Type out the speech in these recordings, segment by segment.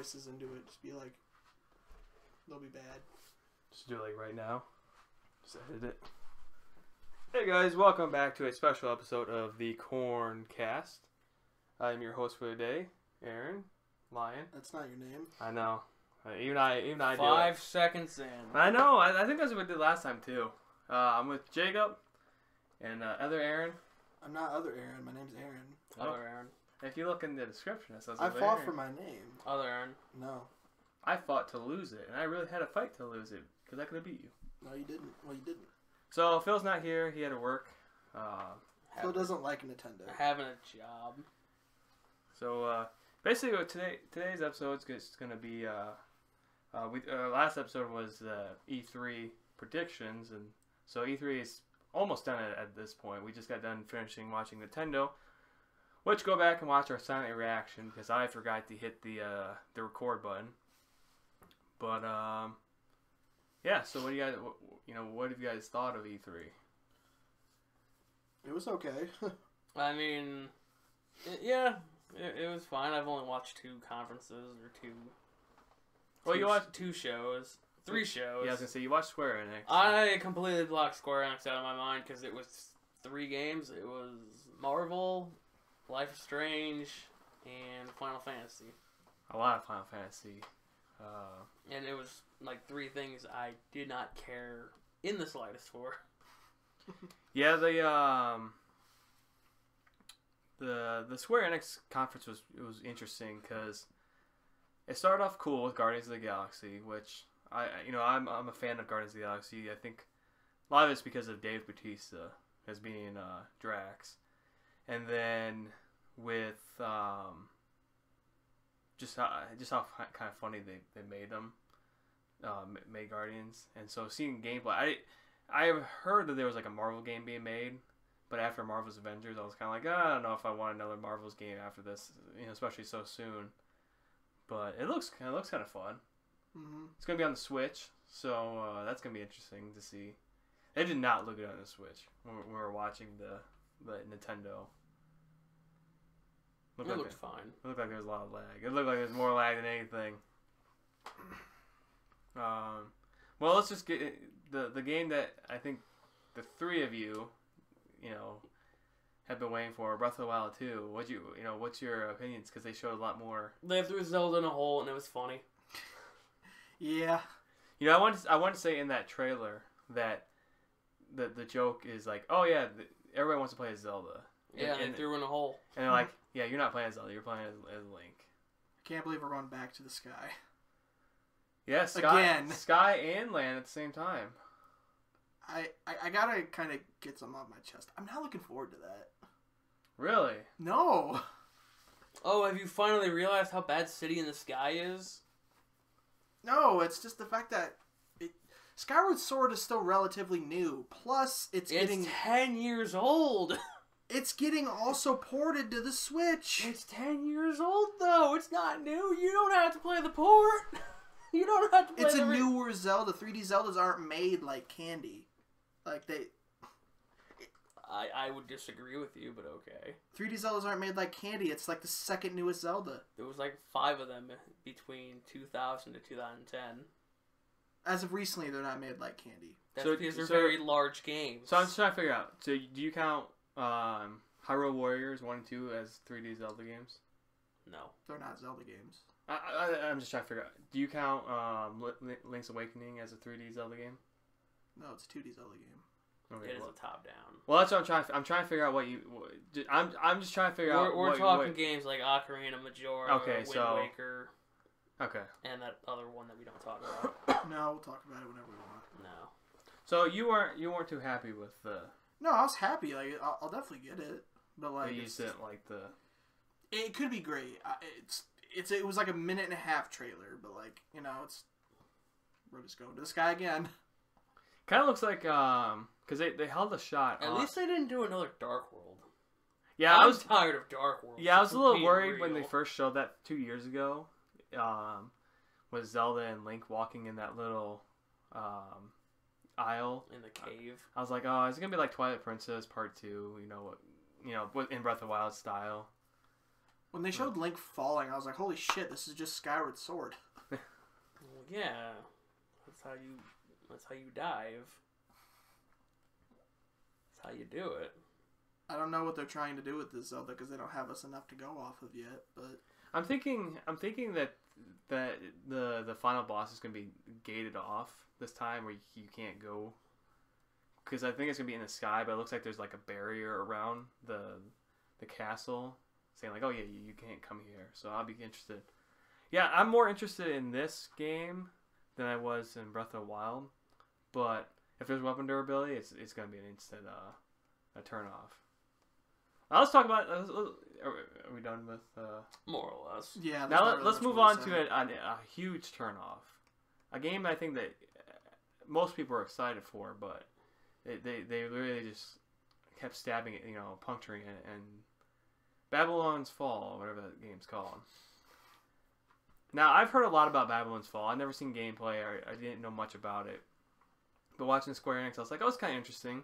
voices into it. Just be like, they'll be bad. Just do it like right now. Just edit it. Hey guys, welcome back to a special episode of the Corncast. I'm your host for today, Aaron, Lyon. That's not your name. I know. Even I do it. 5 seconds in. I know. I think that's what we did last time too. I'm with Jacob and other Aaron. I'm not other Aaron. My name's Aaron. Other Aaron. If you look in the description, it says I other fought Aaron. for my name. Other Aaron. No. I fought to lose it, and I really had a fight to lose it because I could have beat you. No, you didn't. Well, you didn't. So Phil's not here. He had to work. Phil doesn't like Nintendo. Having a job. So basically, today's episode is going to be. Last episode was E3 predictions, and so E3 is almost done at this point. We just got done finishing watching Nintendo, which go back and watch our silent reaction because I forgot to hit the record button. But yeah. So what do you guys? What have you guys thought of E3? It was okay. I mean, it was fine. I've only watched 2 conferences or 2. Well, you watched 2 shows, 3 shows. Yeah, I was gonna say you watched Square Enix. I completely blocked Square Enix out of my mind because it was 3 games. It was Marvel, Life is Strange, and Final Fantasy. A lot of Final Fantasy. And it was like 3 things I did not care in the slightest for. Yeah, the Square Enix conference was interesting because it started off cool with Guardians of the Galaxy, which I'm a fan of Guardians of the Galaxy. I think a lot of it's because of Dave Bautista as being Drax, and then with just how kind of funny they made them, made Guardians, and so seeing gameplay, I have heard that there was like a Marvel game being made, but after Marvel's Avengers, I was kind of like, I don't know if I want another Marvel's game after this, especially so soon. But it looks kind of fun. Mm-hmm. It's gonna be on the Switch, so that's gonna be interesting to see. It did not look good on the Switch when we were watching the Nintendo. It looked fine. It looked like there was a lot of lag. It looked like there was more lag than anything. Well, let's just get the game that I think the 3 of you, have been waiting for, Breath of the Wild 2. What's your opinions? Because they showed a lot more. They threw Zelda in a hole, and it was funny. Yeah. I want to say in that trailer that the joke is like, oh yeah, everybody wants to play as Zelda. Yeah, and they threw in a hole. And they're like, yeah, you're not playing as Zelda, you're playing as Link. I can't believe we're going back to the sky. Yeah, sky and land at the same time. I gotta kind of get something off my chest. I'm not looking forward to that. Really? No. Oh, have you finally realized how bad City in the Sky is? No, it's just the fact that Skyward Sword is still relatively new. Plus, it's getting 10 years old. It's getting also ported to the Switch. It's 10 years old, though. It's not new. You don't have to play the port. You don't have to play It's a newer Zelda. 3D Zeldas aren't made like candy. Like they... I would disagree with you, but okay. 3D Zeldas aren't made like candy. It's like the second newest Zelda. There was like 5 of them between 2000 to 2010. As of recently, they're not made like candy. That's because they're very large games. So I'm just trying to figure out. So do you count Hyrule Warriors 1 and 2 as 3D Zelda games? No. They're not Zelda games. I'm just trying to figure out. Do you count Link's Awakening as a 3D Zelda game? No, it's a 2D Zelda game. Okay, it is a top down. Well, that's what I'm trying to figure out what you. I'm just trying to figure out. We're talking games like Ocarina of Majora, Wind Waker. Okay. And that other one that we don't talk about. No, we'll talk about it whenever we want. No. So you weren't too happy with the. No, I was happy. Like I'll definitely get it, but like you just didn't like the. It could be great. It was like a 1.5 minute trailer, but like we're just going to the sky again. Kind of looks like because they held a shot. At least they didn't do another Dark World. Yeah, I was tired of Dark World. Yeah, I was a little worried when they first showed that 2 years ago. With Zelda and Link walking in that little aisle in the cave. I was like, oh, is it gonna be like Twilight Princess Part 2? In Breath of the Wild style. When they showed Link falling, I was like, holy shit, this is just Skyward Sword. Well, yeah, that's how you dive. That's how you do it. I don't know what they're trying to do with this Zelda because they don't have us enough to go off of yet. But I'm thinking that the final boss is gonna be gated off this time, where you can't go. Because I think it's gonna be in the sky, but it looks like there's like a barrier around the castle, saying like, oh yeah, you can't come here. So I'll be interested. Yeah, I'm more interested in this game than I was in Breath of the Wild. But if there's weapon durability, it's gonna be an instant a turn off. Let's talk about. Are we done with? More or less. yeah. Now let's move on to a huge turn off. A game I think that most people are excited for, but they really just kept stabbing it, puncturing it, and Babylon's Fall, whatever that game's called. Now, I've heard a lot about Babylon's Fall. I've never seen gameplay. I didn't know much about it. But watching Square Enix, I was like, oh, it's kind of interesting.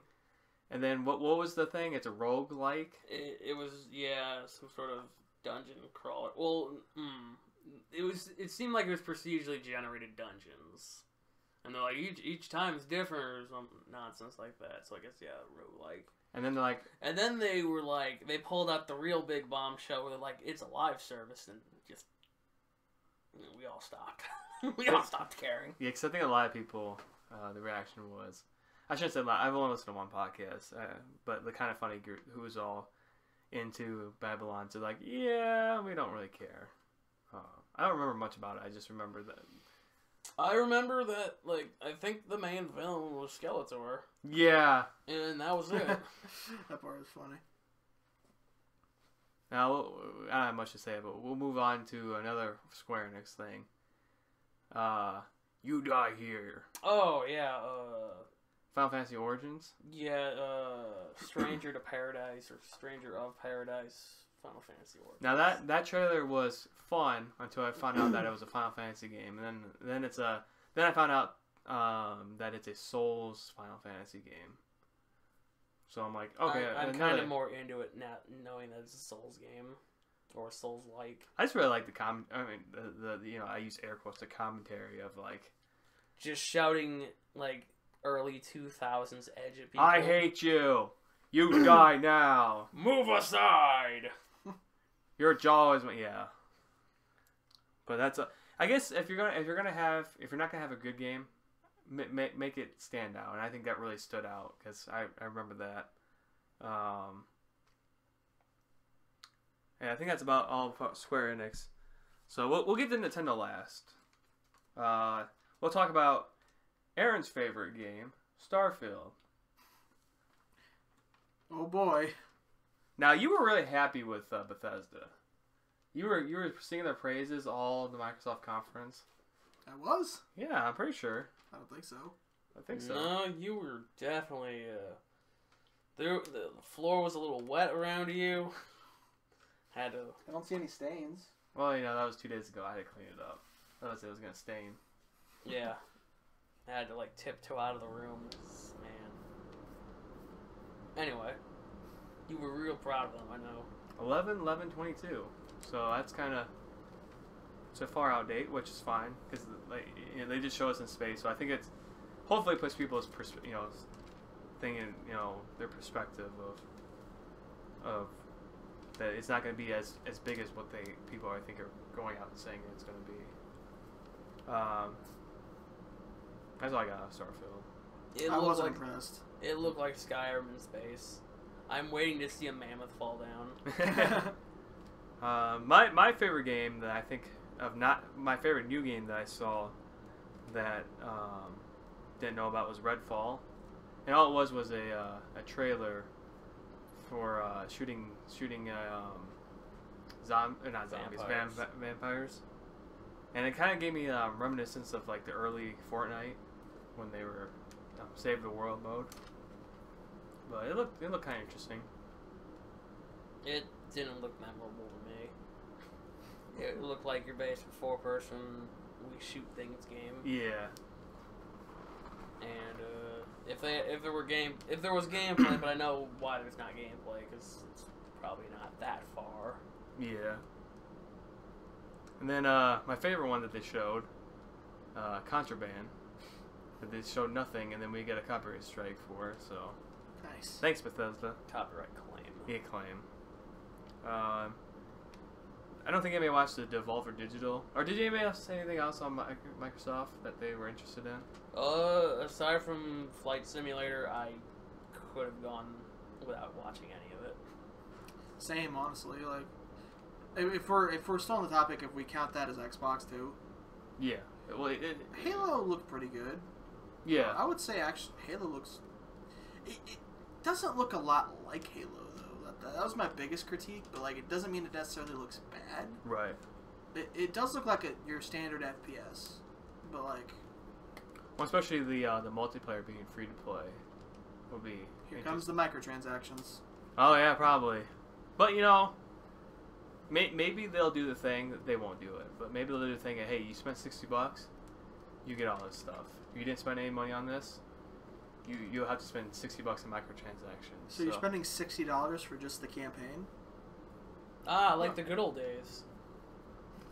And then what was the thing? It's a roguelike? It was, yeah, some sort of dungeon crawler. Well, it seemed like it was procedurally generated dungeons. And they're like, each time is different or some nonsense like that. So I guess, yeah, roguelike. And then they're like... And then they were like, they pulled out the real big bombshell where they're like, it's a live service, and just, we all stopped. We all stopped caring. Yeah, because I think a lot of people, the reaction was... I shouldn't say a lot. I've only listened to one podcast, but the kind of funny group who was all into Babylon, so like, yeah, we don't really care. I don't remember much about it. I just remember that... I remember that, like, I think the main villain was Skeletor. Yeah. And that was it. That part was funny. Now, I don't have much to say, but we'll move on to another Square Enix thing. You Die Here. Oh, yeah, Final Fantasy Origins? Yeah, Stranger to Paradise, or Stranger of Paradise, Final Fantasy Origins. Now, that trailer was fun until I found out that it was a Final Fantasy game. And then I found out that it's a Souls Final Fantasy game. So I'm like, okay. I'm kind of more into it now, knowing that it's a Souls game. Or Souls-like. I just really like I use air quotes, the commentary of, like... Just shouting, like, early 2000s edge at people. I hate you! You die now! Move aside! Your jaw is... Yeah. But that's I guess if you're not gonna have a good game, make it stand out, and I think that really stood out because I remember that. And I think that's about all about Square Enix. So we'll get to Nintendo last. We'll talk about Aaron's favorite game, Starfield. Oh boy! Now you were really happy with Bethesda. You were singing their praises all the Microsoft conference. I was? Yeah, I'm pretty sure. I don't think so. I think so. No, you were definitely. The floor was a little wet around you. Had to. I don't see any stains. Well, that was 2 days ago. I had to clean it up. Otherwise, it was gonna stain. Yeah. I had to tiptoe out of the room. Man. Anyway, you were real proud of them, I know. 11/11/22. So that's kind of so far outdate, which is fine because they just show us in space. So I think it's hopefully puts people's thing in their perspective of that it's not going to be as big as what people I think are going out and saying it's going to be. That's all I got on Starfield. I wasn't impressed. It looked like Skyrim in space. I'm waiting to see a mammoth fall down. My favorite game that I think of, not my favorite new game that I saw that didn't know about was Redfall, and all it was a trailer for shooting vampires, and it kind of gave me reminiscence of like the early Fortnite when they were save the world mode, but it looked kind of interesting. It didn't look memorable to me. It looked like your basic 4-person we shoot things game. Yeah. And if there was gameplay, but I know why there's not gameplay because it's probably not that far. Yeah. And then my favorite one that they showed, Contraband. That they showed nothing, and then we get a copyright strike for. So Nice. thanks, Bethesda. Copyright claim. Yeah, claim. I don't think anybody watched the Devolver Digital. Or did anybody else say anything else on Microsoft that they were interested in? Aside from Flight Simulator, I could have gone without watching any of it. Same, honestly. Like, if we're still on the topic, if we count that as Xbox too. Yeah. Well, Halo looked pretty good. Yeah. I would say actually Halo looks. It doesn't look a lot like Halo though. That was my biggest critique, but like it doesn't mean it necessarily looks bad. Right. It does look like your standard FPS, but like. Well, especially the multiplayer being free to play will be. Here comes the microtransactions. Oh yeah, probably. But you know, maybe they'll do the thing. They won't do it, but maybe they'll do the thing. Hey, you spent $60, you get all this stuff. If you didn't spend any money on this, you'll have to spend $60 in microtransactions. So you're spending $60 for just the campaign? Like the good old days.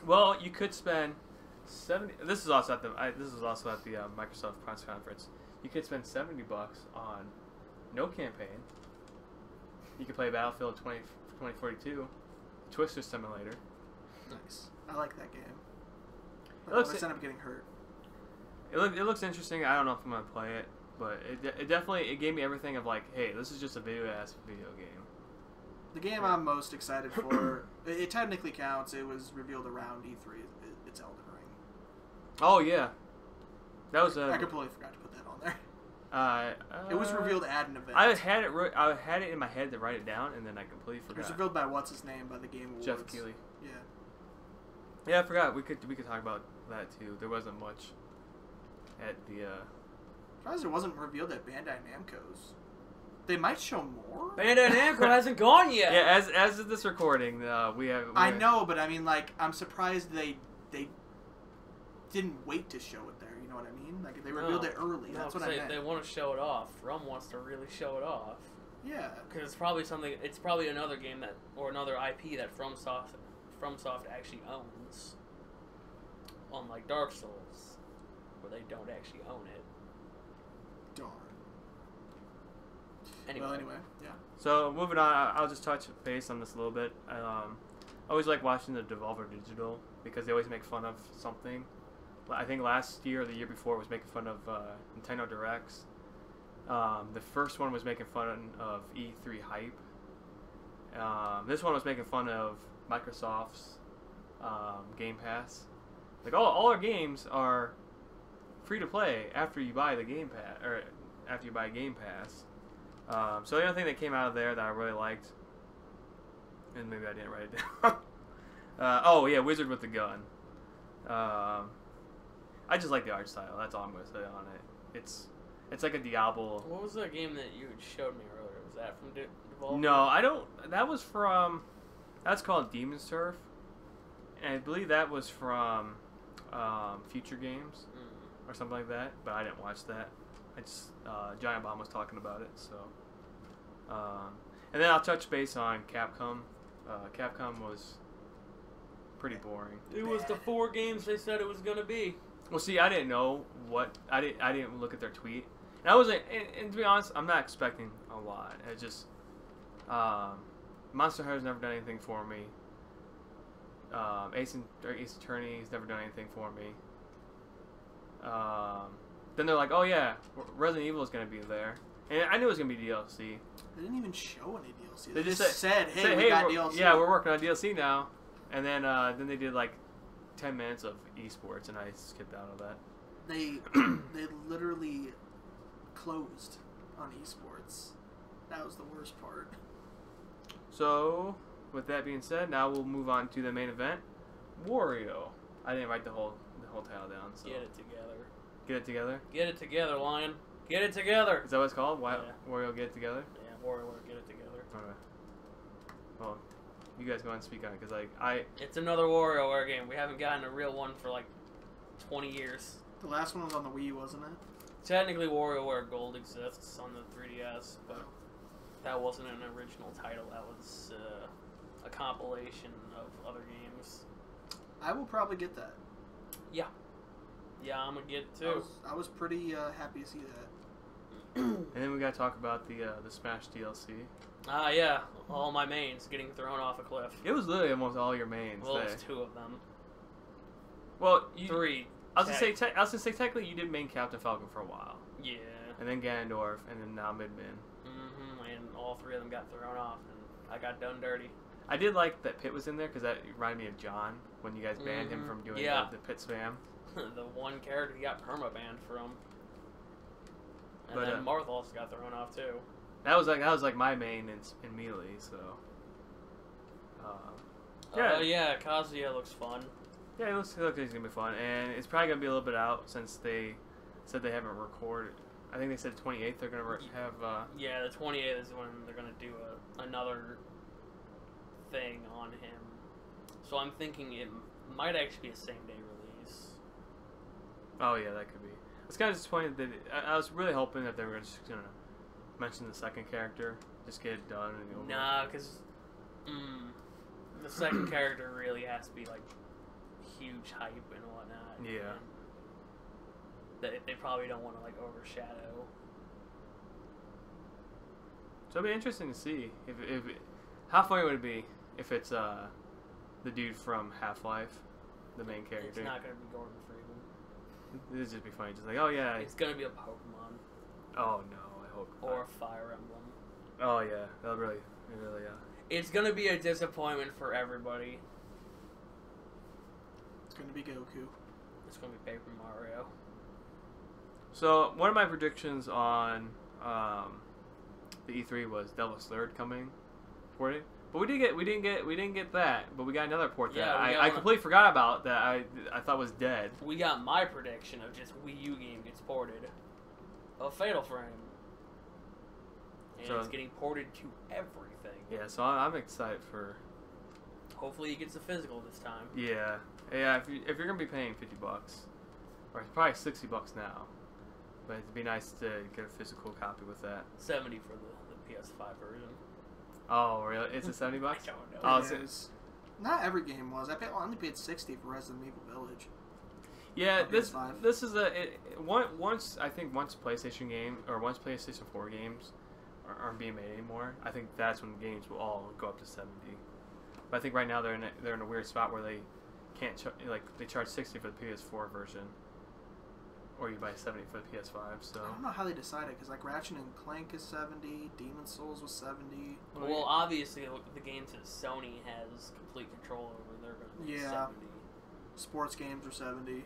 Well, you could spend 70. This is also at the Microsoft press conference. You could spend $70 on no campaign. You could play Battlefield 2042, Twister Simulator. Nice. I like that game. It looks. I end up getting hurt. It looks interesting. I don't know if I'm gonna play it, but it definitely gave me everything of like, hey, this is just a video game. The game I'm most excited for, it technically counts. It was revealed around E3. It's Elden Ring. Oh yeah, that was I completely forgot to put that on there. It was revealed at an event. I had it in my head to write it down, and then I completely forgot. It was revealed by what's his name by the Game Awards. Jeff Keighley. Yeah. Yeah, I forgot. We could talk about that too. There wasn't much at the. Surprised it wasn't revealed at Bandai Namco's. They might show more. Bandai Namco hasn't gone yet. Yeah, as of this recording, we have. I know, but I mean, like, I'm surprised they didn't wait to show it there. You know what I mean? Like, they revealed it early. That's what I meant. They want to show it off. Rum wants to really show it off. Yeah. Because it's probably something. It's probably another game or another IP that FromSoft actually owns. Unlike Dark Souls, where they don't actually own it. Darn. Anyway, yeah. So moving on, I'll just touch base on this a little bit. I always like watching the Devolver Digital because they always make fun of something. I think last year or the year before was making fun of Nintendo Directs. The first one was making fun of E3 hype. This one was making fun of Microsoft's Game Pass. Like all our games are free to play after you buy the Game Pass, or after you buy Game Pass. So the other thing that came out of there that I really liked, and maybe I didn't write it down. Oh yeah, Wizard with the Gun. I just like the art style. That's all I'm gonna say on it. It's like a Diablo. what was that game that you showed me earlier? Was that from Devolver? No, I don't. That was from. That's called Demon's Turf, and I believe that was from Future Games or something like that. But I didn't watch that. I just Giant Bomb was talking about it. So, and then I'll touch base on Capcom. Capcom was pretty boring. It was the 4 games they said it was gonna be. Well, see, I didn't know what I didn't look at their tweet, and I wasn't. And to be honest, I'm not expecting a lot. It just Monster Hunter's never done anything for me. Ace Attorney's never done anything for me. Then they're like, oh yeah, Resident Evil is gonna be there, and I knew it was gonna be DLC. They didn't even show any DLC. They just said, hey, we got DLC. Yeah, we're working on DLC now, and then they did like 10 minutes of esports, and I skipped out of that. They literally closed on esports. That was the worst part. So, with that being said, now we'll move on to the main event, Wario. I didn't write the whole title down. So. Get it together. Get it together. Get it together, Lion. Get it together. Is that what it's called? Why Yeah. Wario Get It Together? Yeah, Wario, get it together. Okay. Well, you guys go ahead and speak on it, because It's another WarioWare game. We haven't gotten a real one for like 20 years. The last one was on the Wii, wasn't it? Technically, WarioWare Gold exists on the 3DS, but that wasn't an original title. That was a compilation of other games. I will probably get that. Yeah, I'm gonna get it too. I was pretty happy to see that. And then we got to talk about the Smash DLC. Yeah, all my mains getting thrown off a cliff. It was literally almost all your mains. Well, it was 2 of them. Well, 3. I was gonna say technically you did main Captain Falcon for a while. Yeah. And then Ganondorf, and then now Midman. And all 3 of them got thrown off, and I got done dirty. I did like that Pit was in there because that reminded me of John when you guys banned him from doing the Pit spam. The one character he got perma-banned from. And But, then Marth also got thrown off too. That was like my main in Melee, so. Yeah, Kazuya looks fun. Yeah, it looks like it's gonna be fun, and it's probably gonna be a little bit out since they said they haven't recorded. I think they said 28th they're gonna have. Yeah, the 28th is when they're gonna do another thing on him. So I'm thinking it might actually be a same day release. Oh yeah, that could be. I was kind of disappointed that I was really hoping that they were just gonna mention the second character, just get it done and over. Nah, because the second character really has to be like huge hype and whatnot. Yeah. And they probably don't want to like overshadow. So it'll be interesting to see if how funny would it be if it's the dude from Half-Life, the main character. It's not gonna be Gordon Freeman. It'd just be funny, just like, oh yeah. It's gonna be a Pokemon. Oh no, I hope. Or a Fire Emblem. Oh yeah, that'll really. It's gonna be a disappointment for everybody. It's gonna be Goku. It's gonna be Paper Mario. So one of my predictions on the E3 was Devil's Third coming for it, but we didn't get that. But we got another port that I completely forgot about that I thought was dead. We got my prediction of just Wii U game gets ported of Fatal Frame, and so, it's getting ported to everything. Yeah, so I'm excited for. Hopefully, it gets a physical this time. Yeah. If you're gonna be paying $50, or probably $60 now, but it'd be nice to get a physical copy with that. 70 for the PS5 version. Oh, really? It's a $70? I don't know. Oh, it is. Not every game was. I only paid $60 for Resident Evil Village. Yeah, this is once PlayStation game or once PlayStation 4 games aren't being made anymore. I think that's when games will all go up to 70. But I think right now they're in a weird spot where they can't they charge 60 for the PS4 version, or you buy 70 for the PS5. So I don't know how they decided because like Ratchet and Clank is 70, Demon's Souls was 70. Well, obviously the games that Sony has complete control over, they're going to be 70. Sports games are 70.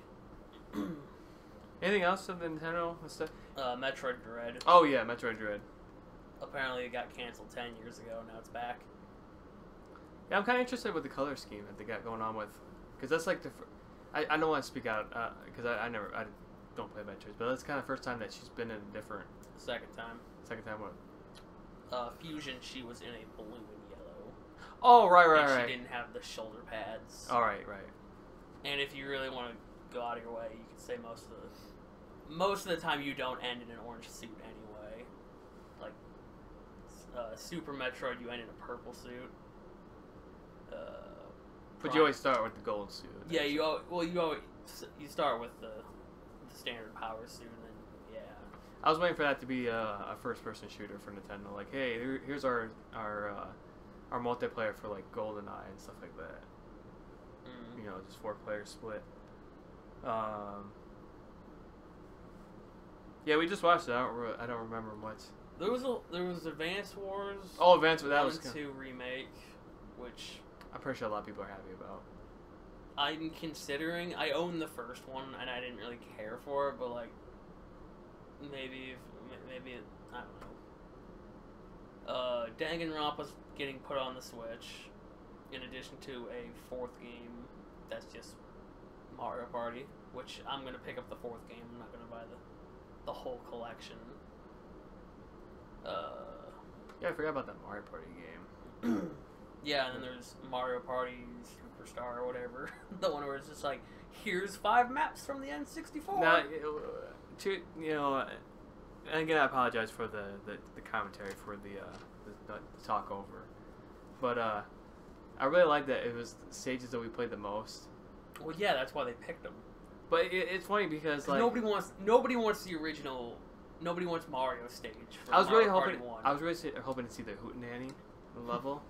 Anything else of Nintendo? Metroid Dread. Oh yeah, Metroid Dread. Apparently it got canceled 10 years ago. Now it's back. Yeah, I'm kind of interested with the color scheme that they got going on with, because that's like I don't want to speak out because I don't play Metroid, but that's kind of the first time that she's been in a different. Second time what? Fusion, she was in a blue and yellow. Oh right. She didn't have the shoulder pads. All right. And if you really want to go out of your way, you could say most of the time you don't end in an orange suit anyway. Like Super Metroid, you end in a purple suit. But you always start with the gold suit. Yeah, you start with the standard power suit, and then I was waiting for that to be a first-person shooter for Nintendo. Like, hey, here's our multiplayer for like GoldenEye and stuff like that. You know, just 4-player split. Yeah, we just watched it. I don't remember much. There was Advance Wars. Oh, Advance Wars, that was 2 remake, which I'm pretty sure a lot of people are happy about. I'm considering. I own the first one and I didn't really care for it, but like maybe I don't know. Danganronpa's getting put on the Switch, in addition to a 4th game that's just Mario Party, which I'm gonna pick up the 4th game. I'm not gonna buy the whole collection. Yeah, I forgot about that Mario Party game. Yeah, and then there's Mario Party Superstar or whatever. The one where it's just like, here's 5 maps from the N64. Now, and again, I apologize for the commentary for the talk over. But I really like that it was the stages that we played the most Well, yeah, that's why they picked them. But it's funny because like nobody wants the original. Nobody wants Mario stage. I was really Mario Party hoping 1. I was really hoping to see the Hootenanny level.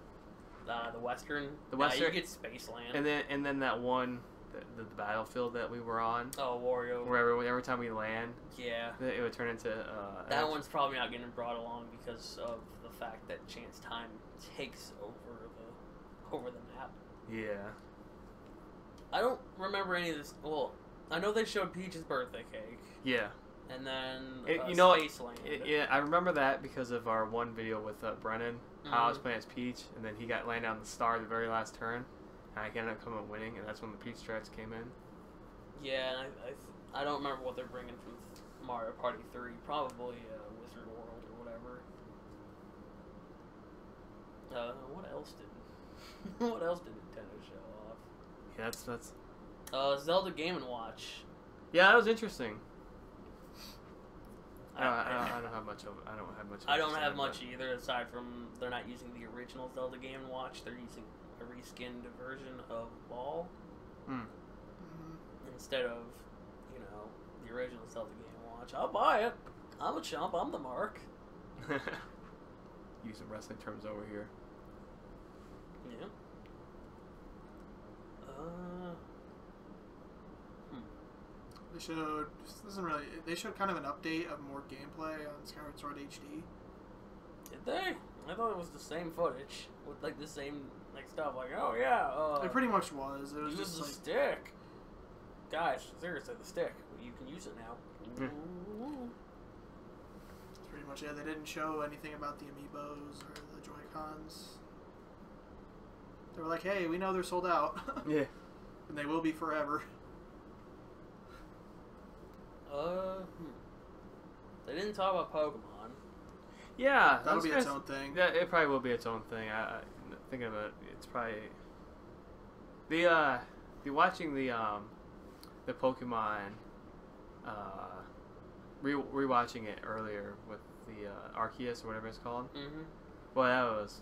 The Western. The Western. You get Spaceland. And then that one, the battlefield that we were on. Oh, Wario. Where every time we land, yeah, it would turn into. That one's probably not getting brought along because of the fact that Chance Time takes over the map. Yeah. I don't remember any of this. Well, I know they showed Peach's birthday cake. Yeah. And then Spaceland. Yeah, I remember that because of our one video with Brennan. How I was playing as Peach, and then he got landed on the star the very last turn, and I ended up coming winning, and that's when the Peach strats came in. Yeah, and I don't remember what they're bringing from Mario Party 3. Probably Wizard World or whatever. What else did Nintendo show off? Yeah, that's. Zelda Game & Watch. Yeah, that was interesting. I don't have much of. I don't have much. I don't have much either, aside from they're not using the original Zelda Game & Watch. They're using a reskinned version of Ball instead of, the original Zelda Game & Watch. I'll buy it. I'm a chump. I'm the mark. Use some wrestling terms over here. Yeah. They showed kind of an update of more gameplay on Skyward Sword HD. Did they? I thought it was the same footage with like the same stuff. Like, oh yeah, it pretty much was. It was use just the like stick. Guys, seriously, the stick. You can use it now. That's pretty much it. They didn't show anything about the amiibos or the Joy-Cons. They were like, hey, we know they're sold out. Yeah. And they will be forever. They didn't talk about Pokemon. Yeah, that'll be its own thing. Yeah, it probably will be its own thing. Thinking about it, it's probably the watching the Pokemon rewatching it earlier with the Arceus or whatever it's called. Mm-hmm. Well, that was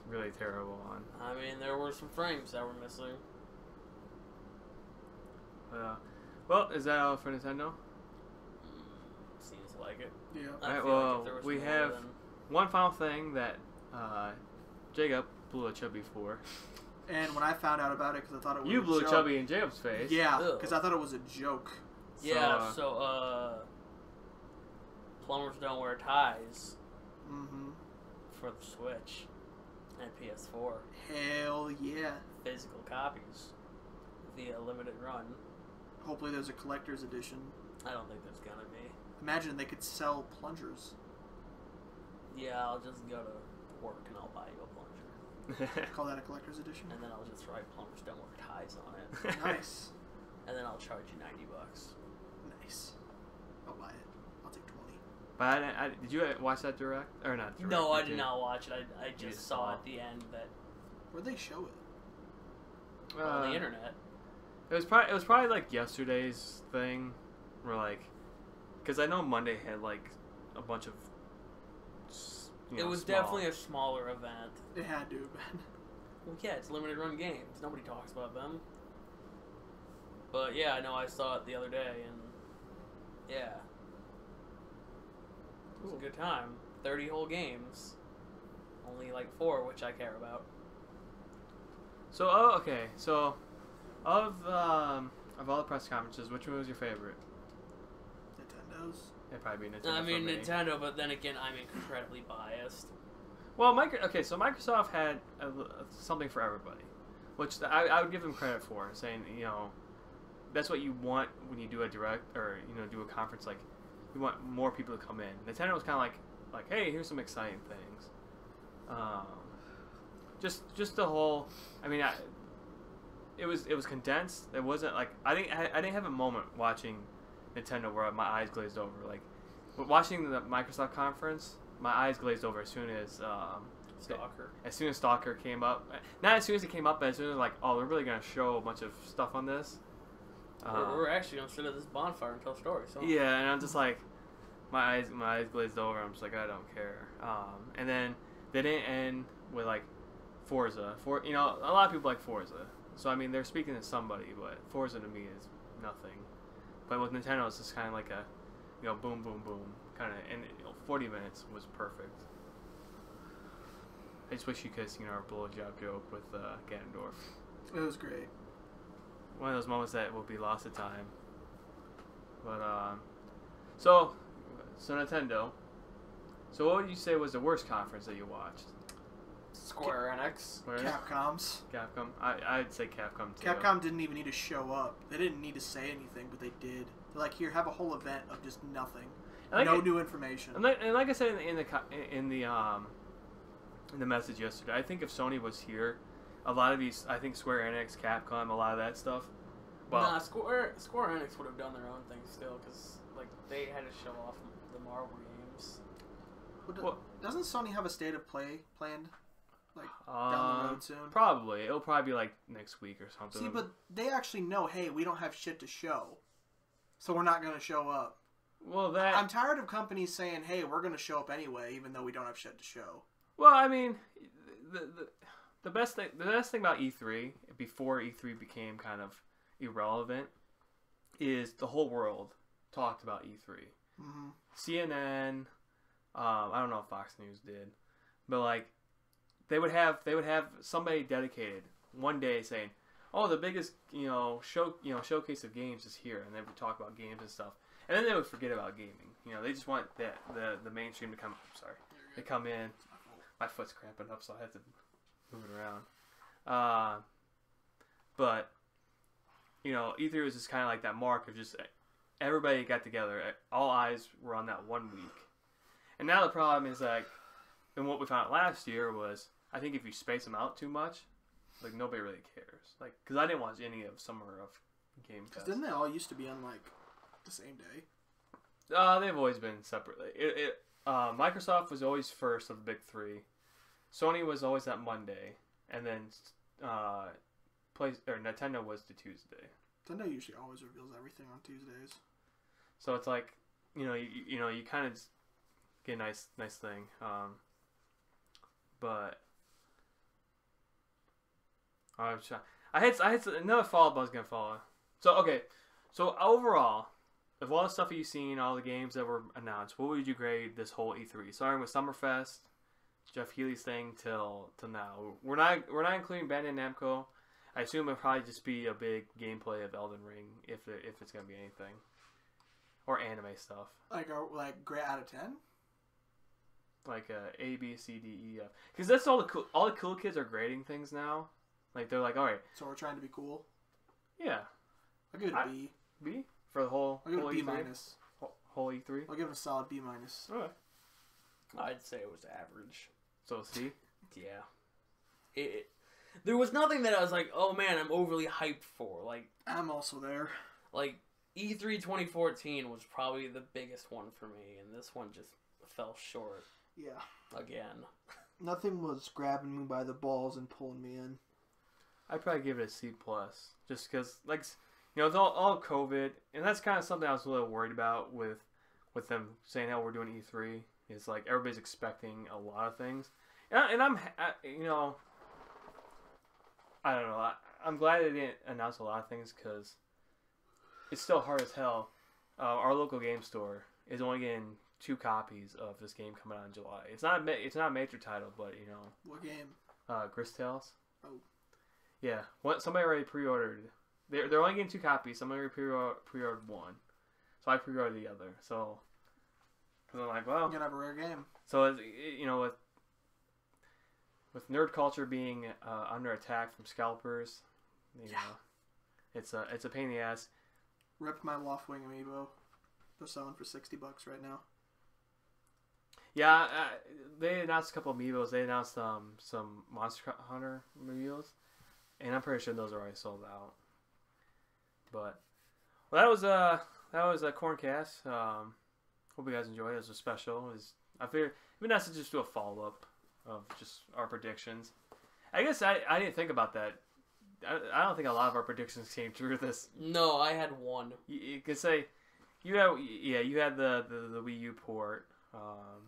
really terrible. I mean, there were some frames that were missing. Well, is that all for Nintendo? Seems like it. Yeah. Alright, well, we have one final thing that Jacob blew a chubby for. And when I found out about it, because I thought it was you blew a chubby in Jacob's face. Yeah, because I thought it was a joke. Yeah, so plumbers don't wear ties for the Switch and PS4. Hell yeah. Physical copies via limited run. Hopefully there's a collector's edition. I don't think there's gonna be. Imagine they could sell plungers. Yeah, I'll just go to work and I'll buy you a plunger. Call that a collector's edition? And then I'll just write plumbers don't wear ties on it. Nice. And then I'll charge you $90. Nice. I'll buy it. I'll take 20. But did you watch that direct? Or not direct? No, I did not watch it. I just saw at the end that... Where'd they show it? On the internet. It was probably like yesterday's thing, where like, because I know Monday had like a bunch of. It was definitely a smaller event. It had to have been. Well, yeah, it's limited run games. Nobody talks about them. But yeah, I know I saw it the other day, and yeah, it was a good time. 30 whole games, only like 4 which I care about. So okay, so. Of all the press conferences, which one was your favorite? Nintendo's. It'd probably be Nintendo. I mean, for me. Nintendo, but then again, I'm incredibly biased. Well, so Microsoft had something for everybody, which I would give them credit for, saying, that's what you want when you do a direct or do a conference. Like, you want more people to come in. Nintendo was kind of like, hey, here's some exciting things. Just the whole. I mean, it was condensed. It wasn't like I didn't have a moment watching Nintendo where my eyes glazed over. Like watching the Microsoft conference, my eyes glazed over as soon as Stalker. As soon as Stalker came up, not as soon as it came up, but as soon as like, oh, we're really gonna show a bunch of stuff on this. We're actually gonna sit at this bonfire and tell stories. So. Yeah, and I'm just like, my eyes glazed over. I'm just like, I don't care. And then they didn't end with like Forza. A lot of people like Forza. So I mean, they're speaking to somebody, but Forza to me is nothing. But with Nintendo, it's just kind of like a, boom, boom, boom, kind of. And 40 minutes was perfect. I just wish you could, our blowjob joke with Ganondorf. It was great. One of those moments that will be lost to time. But so Nintendo. So what would you say was the worst conference that you watched? Square Enix. Capcom's. Capcom. I'd say Capcom too. Capcom didn't even need to show up. They didn't need to say anything, but they did. They're like, here, have a whole event of just nothing, new information. And like I said in the message yesterday, I think if Sony was here, a lot of these, I think Square Enix, Capcom, a lot of that stuff. Well, nah, Square Enix would have done their own thing still, because like they had to show off the Marvel games. Well, doesn't Sony have a state of play planned? Like down the road soon? Probably. It'll probably be like next week or something. See, but they actually know, hey, we don't have shit to show, so we're not going to show up. Well, I'm tired of companies saying, hey, we're going to show up anyway, even though we don't have shit to show. Well, I mean, the best thing about E3 before E3 became kind of irrelevant is the whole world talked about E3. Mm-hmm. CNN, I don't know if Fox News did, but like they would have somebody dedicated one day saying, "Oh, the biggest showcase of games is here," and they would talk about games and stuff, and then they would forget about gaming. They just want the mainstream to come. I'm sorry, they come in. My foot's cramping up, so I have to move it around. But E3 was just kind of like that mark of just everybody got together. All eyes were on that 1 week. And now the problem is like, and what we found out last year was, I think if you space them out too much, like nobody really cares. Like, because I didn't watch any of Summer of Game Fest. Didn't they all used to be on like the same day? They've always been separately. Microsoft was always first of the big three. Sony was always that Monday, and then Nintendo was the Tuesday. Nintendo usually always reveals everything on Tuesdays. So it's like, you kind of get a nice thing. But I had another follow-up I was gonna follow. So okay, so overall, of all the stuff you've seen, all the games that were announced, what would you grade this whole E3? Starting with Summerfest, Jeff Keighley's thing till now. We're not including Bandai Namco. I assume it'll probably just be a big gameplay of Elden Ring if it's gonna be anything, or anime stuff. Like grade out of 10. Like A, B, C, D, E, F. Because that's all the cool kids are grading things now. Like they're like, all right. So we're trying to be cool. Yeah. I'll give it a B. B for the whole. I'll give it a B E3? minus. Whole E3. I'll give it a solid B minus. Alright. I'd say it was average. So C. Yeah. There was nothing that I was like, oh man, I'm overly hyped for. Like, I'm also there. Like E3 2014 was probably the biggest one for me, and this one just fell short. Yeah. Again. Nothing was grabbing me by the balls and pulling me in. I'd probably give it a C+. Just because, like, it's all COVID, and that's kind of something I was a little worried about with them saying how we're doing E3. It's like everybody's expecting a lot of things, and I don't know. I'm glad they didn't announce a lot of things because it's still hard as hell. Our local game store is only getting 2 copies of this game coming out in July. It's not a major title, but What game? Grist Tales. Oh. Yeah. Somebody already pre-ordered. They're only getting 2 copies. Somebody pre-ordered one, so I pre-ordered the other. So, because I'm like, well, you're gonna have a rare game. So with nerd culture being under attack from scalpers, it's a pain in the ass. Ripped my Loftwing amiibo. They're selling for $60 right now. Yeah, they announced a couple of amiibos. They announced some Monster Hunter amiibos, and I'm pretty sure those are already sold out. But that was a Corncast. Hope you guys enjoyed it. It was a special. I figured it'd be nice to just do a follow up of just our predictions. I guess I didn't think about that. I don't think a lot of our predictions came true this. No, I had one. You could say you had the Wii U port.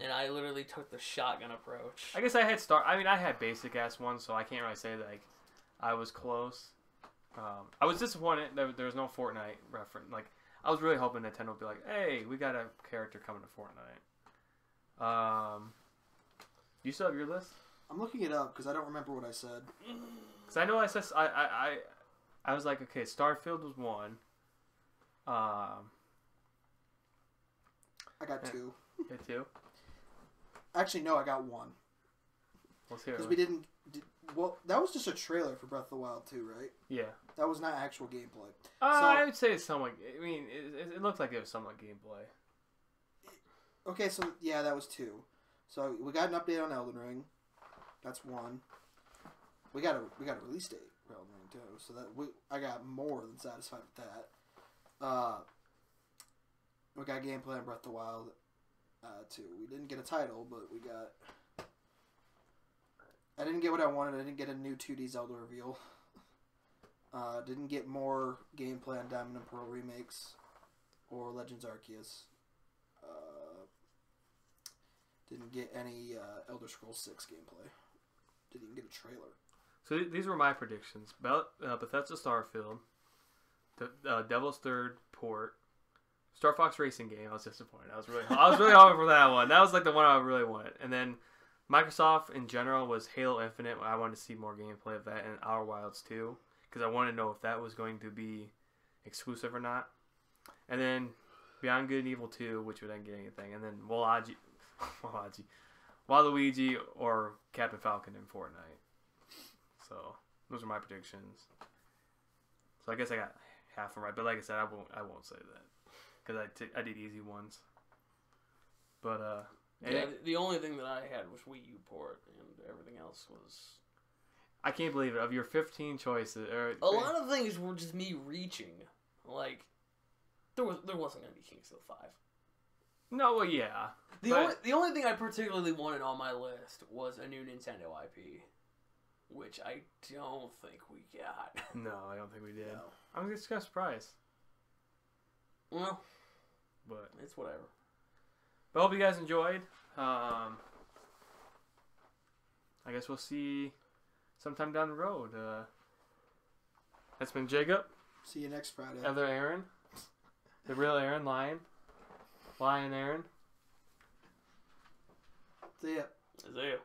And I literally took the shotgun approach. I guess I had I had basic ass ones, so I can't really say that I was close. I was disappointed that there was no Fortnite reference. Like, I was really hoping Nintendo would be like, "Hey, we got a character coming to Fortnite." You still have your list? I'm looking it up because I don't remember what I said. Because I know I said I was like, okay, Starfield was one. I got two. Yeah, two. Actually, no, I got one. Let's hear it. Because we didn't. Well, that was just a trailer for Breath of the Wild 2, right? Yeah. That was not actual gameplay. I would say it's somewhat. I mean, it looked like it was somewhat gameplay. Okay, so yeah, that was two. So we got an update on Elden Ring. That's one. We got a release date for Elden Ring too. So I got more than satisfied with that. We got gameplay on Breath of the Wild 2. We didn't get a title, but we got. I didn't get what I wanted. I didn't get a new 2D Zelda reveal. Didn't get more gameplay on Diamond and Pearl remakes or Legends Arceus. Didn't get any Elder Scrolls 6 gameplay. Didn't even get a trailer. So these were my predictions. Bethesda Starfield, the Devil's Third port, Star Fox Racing game. I was disappointed. I was really hoping for that one. That was like the one I really wanted. And then Microsoft in general was Halo Infinite. I wanted to see more gameplay of that and Outer Wilds 2 because I wanted to know if that was going to be exclusive or not. And then Beyond Good and Evil 2, which we didn't get anything. And then Waluigi or Captain Falcon in Fortnite. So those are my predictions. So I guess I got half of them right, but like I said, I won't say that because I did easy ones. But yeah, the only thing that I had was Wii U port, and everything else was. I can't believe it. Of your 15 choices, a lot of things were just me reaching. Like there wasn't gonna be Kingsfield 5. No, well, yeah. The only thing I particularly wanted on my list was a new Nintendo IP, which I don't think we got. No, I don't think we did. No. I'm just kind of surprised. Well, but it's whatever. But I hope you guys enjoyed. I guess we'll see sometime down the road. That's been Jacob. See you next Friday. Other Aaron. The real Aaron, Lion Aaron. See ya. See ya.